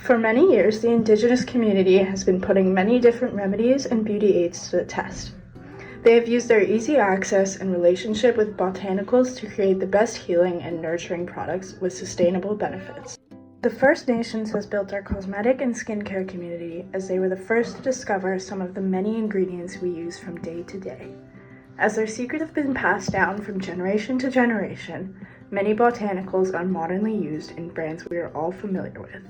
For many years, the Indigenous community has been putting many different remedies and beauty aids to the test. They have used their easy access and relationship with botanicals to create the best healing and nurturing products with sustainable benefits. The First Nations has built our cosmetic and skincare community as they were the first to discover some of the many ingredients we use from day to day. As their secrets have been passed down from generation to generation, many botanicals are modernly used in brands we are all familiar with.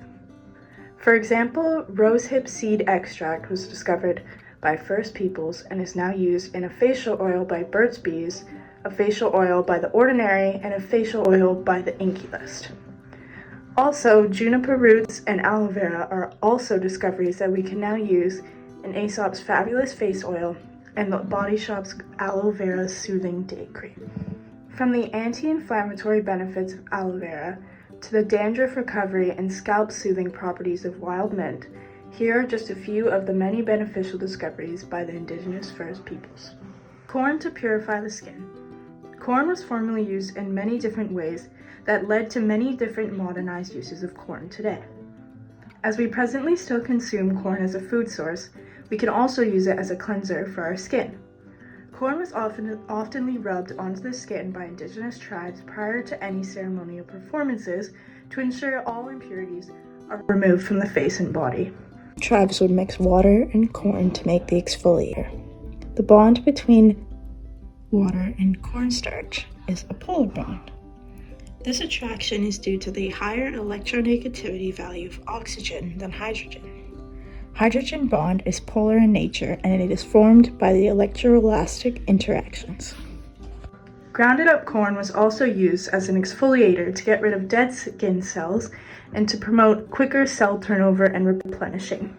For example, rosehip seed extract was discovered by First Peoples and is now used in a facial oil by Burt's Bees, a facial oil by The Ordinary, and a facial oil by The Inky List. Also, juniper roots and aloe vera are also discoveries that we can now use in Aesop's Fabulous Face Oil and The Body Shop's Aloe Vera Soothing Day Cream. From the anti-inflammatory benefits of aloe vera to the dandruff recovery and scalp soothing properties of wild mint, here are just a few of the many beneficial discoveries by the Indigenous First Peoples. Corn to purify the skin. Corn was formerly used in many different ways that led to many different modernized uses of corn today. As we presently still consume corn as a food source, we can also use it as a cleanser for our skin. Corn was oftenly rubbed onto the skin by Indigenous tribes prior to any ceremonial performances to ensure all impurities are removed from the face and body. Tribes would mix water and corn to make the exfoliator. The bond between water and cornstarch is a polar bond. This attraction is due to the higher electronegativity value of oxygen than hydrogen. Hydrogen bond is polar in nature and it is formed by the electroelastic interactions. Grounded up corn was also used as an exfoliator to get rid of dead skin cells and to promote quicker cell turnover and replenishing.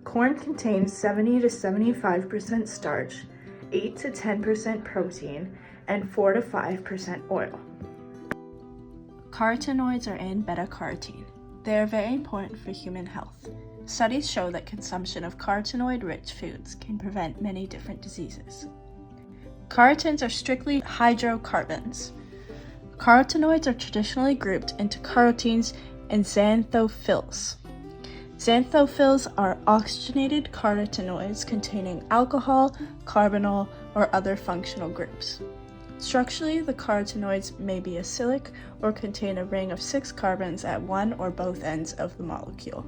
Corn contains 70 to 75% starch, 8 to 10% protein, and 4 to 5% oil. Carotenoids are in beta-carotene. They are very important for human health. Studies show that consumption of carotenoid-rich foods can prevent many different diseases. Carotens are strictly hydrocarbons. Carotenoids are traditionally grouped into carotenes and xanthophylls. Xanthophylls are oxygenated carotenoids containing alcohol, carbonyl, or other functional groups. Structurally, the carotenoids may be acyclic or contain a ring of 6 carbons at one or both ends of the molecule.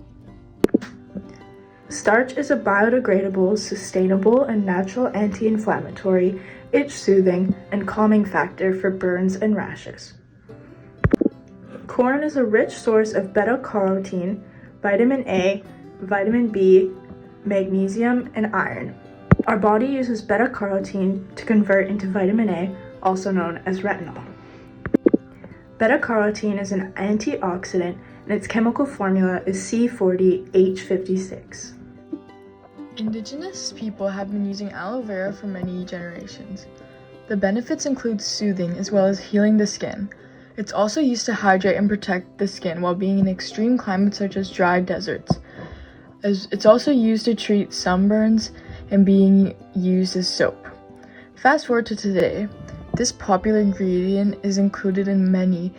Starch is a biodegradable, sustainable, and natural anti-inflammatory, itch-soothing, and calming factor for burns and rashes. Corn is a rich source of beta-carotene, vitamin A, vitamin B, magnesium, and iron. Our body uses beta-carotene to convert into vitamin A, also known as retinol. Beta-carotene is an antioxidant and its chemical formula is C40H56. Indigenous people have been using aloe vera for many generations. The benefits include soothing as well as healing the skin. It's also used to hydrate and protect the skin while being in extreme climates such as dry deserts. It's also used to treat sunburns and being used as soap. Fast forward to today, this popular ingredient is included in many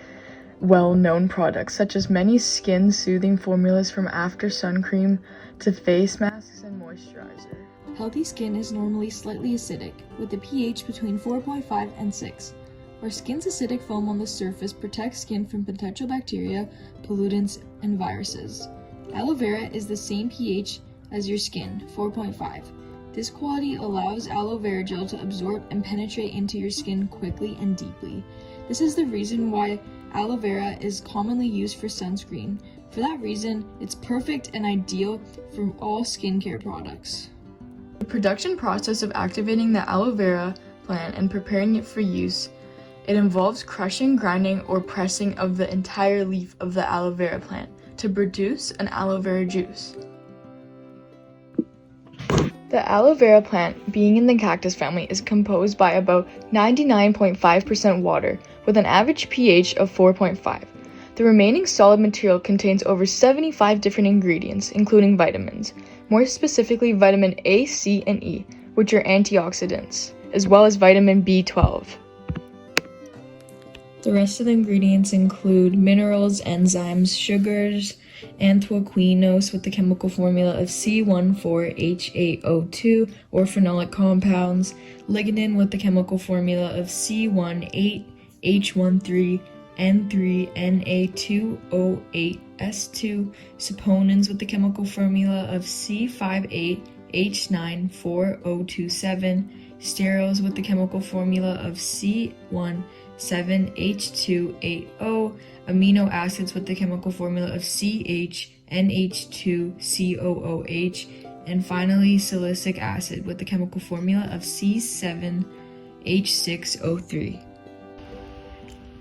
well-known products such as many skin-soothing formulas from after sun cream to face masks and moisturizer. Healthy skin is normally slightly acidic, with a pH between 4.5 and 6. Our skin's acidic foam on the surface protects skin from potential bacteria, pollutants, and viruses. Aloe vera is the same pH as your skin, 4.5. This quality allows aloe vera gel to absorb and penetrate into your skin quickly and deeply. This is the reason why aloe vera is commonly used for sunscreen. For that reason, it's perfect and ideal for all skincare products. The production process of activating the aloe vera plant and preparing it for use, it involves crushing, grinding, or pressing of the entire leaf of the aloe vera plant to produce an aloe vera juice. The aloe vera plant, being in the cactus family, is composed by about 99.5% water, with an average pH of 4.5. The remaining solid material contains over 75 different ingredients, including vitamins, more specifically vitamin A, C, and E, which are antioxidants, as well as vitamin B12. The rest of the ingredients include minerals, enzymes, sugars, Anthraquinose with the chemical formula of C14H8O2 or phenolic compounds, lignin with the chemical formula of C18H13N3Na2O8S2, saponins with the chemical formula of C58H94027, sterols with the chemical formula of C17H280, amino acids with the chemical formula of CHNH2COOH, and finally silicic acid with the chemical formula of C7H6O3.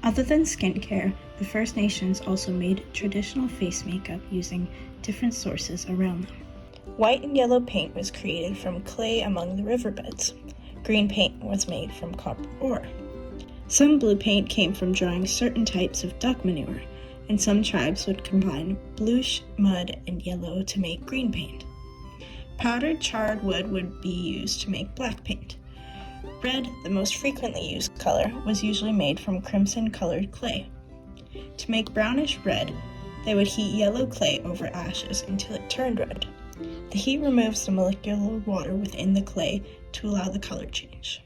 Other than skincare, the First Nations also made traditional face makeup using different sources around them. White and yellow paint was created from clay among the riverbeds. Green paint was made from copper ore. Some blue paint came from drying certain types of duck manure, and some tribes would combine bluish mud and yellow to make green paint. Powdered charred wood would be used to make black paint. Red, the most frequently used color, was usually made from crimson-colored clay. To make brownish red, they would heat yellow clay over ashes until it turned red. The heat removes the molecular water within the clay to allow the color change.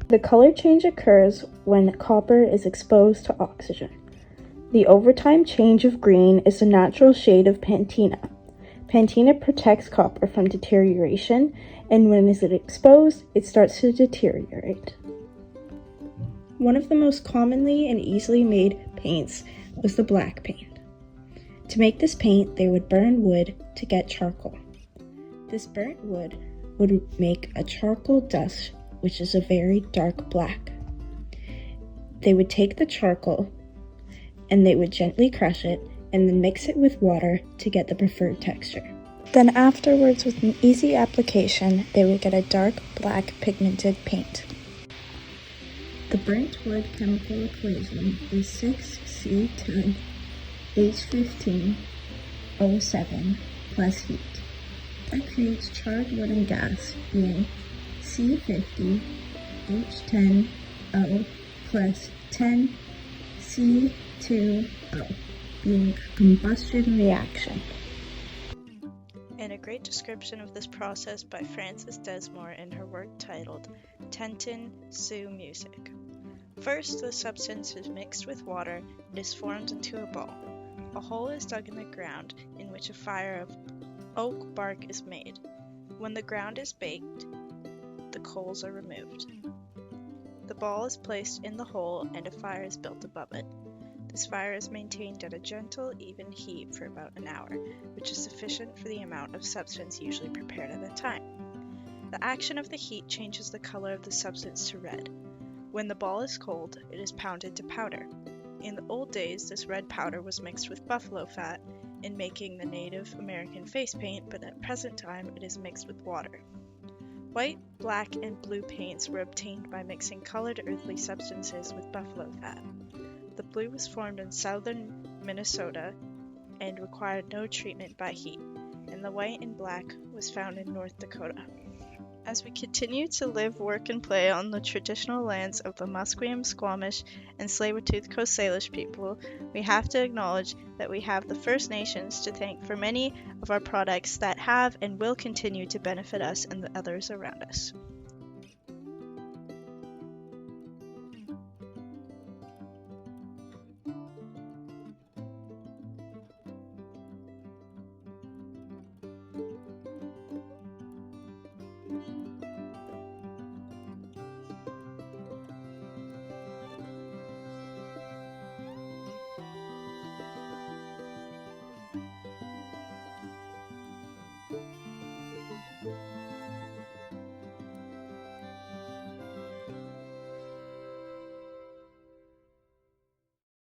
The color change occurs when copper is exposed to oxygen. The overtime change of green is the natural shade of patina. Patina protects copper from deterioration, and when it is exposed, it starts to deteriorate. One of the most commonly and easily made paints was the black paint. To make this paint, they would burn wood to get charcoal. This burnt wood would make a charcoal dust, which is a very dark black. They would take the charcoal and they would gently crush it and then mix it with water to get the preferred texture. Then afterwards, with an easy application, they would get a dark black pigmented paint. The burnt wood chemical equation is 6C10H15O7 plus heat. That creates charred wood and gas being C50H10O plus 10C2O, being a combustion reaction. And a great description of this process by Frances Desmore in her work titled Tentin Sioux Music. First, the substance is mixed with water and is formed into a ball. A hole is dug in the ground in which a fire of oak bark is made. When the ground is baked, the coals are removed. The ball is placed in the hole and a fire is built above it. This fire is maintained at a gentle, even heat for about an hour, which is sufficient for the amount of substance usually prepared at a time. The action of the heat changes the color of the substance to red. When the ball is cold, it is pounded to powder. In the old days, this red powder was mixed with buffalo fat in making the Native American face paint, but at present time it is mixed with water. White, black, and blue paints were obtained by mixing colored earthly substances with buffalo fat. The blue was formed in southern Minnesota and required no treatment by heat, and the white and black was found in North Dakota. As we continue to live, work, and play on the traditional lands of the Musqueam, Squamish, and Tsleil-Waututh Coast Salish people, we have to acknowledge that we have the First Nations to thank for many of our products that have and will continue to benefit us and the others around us.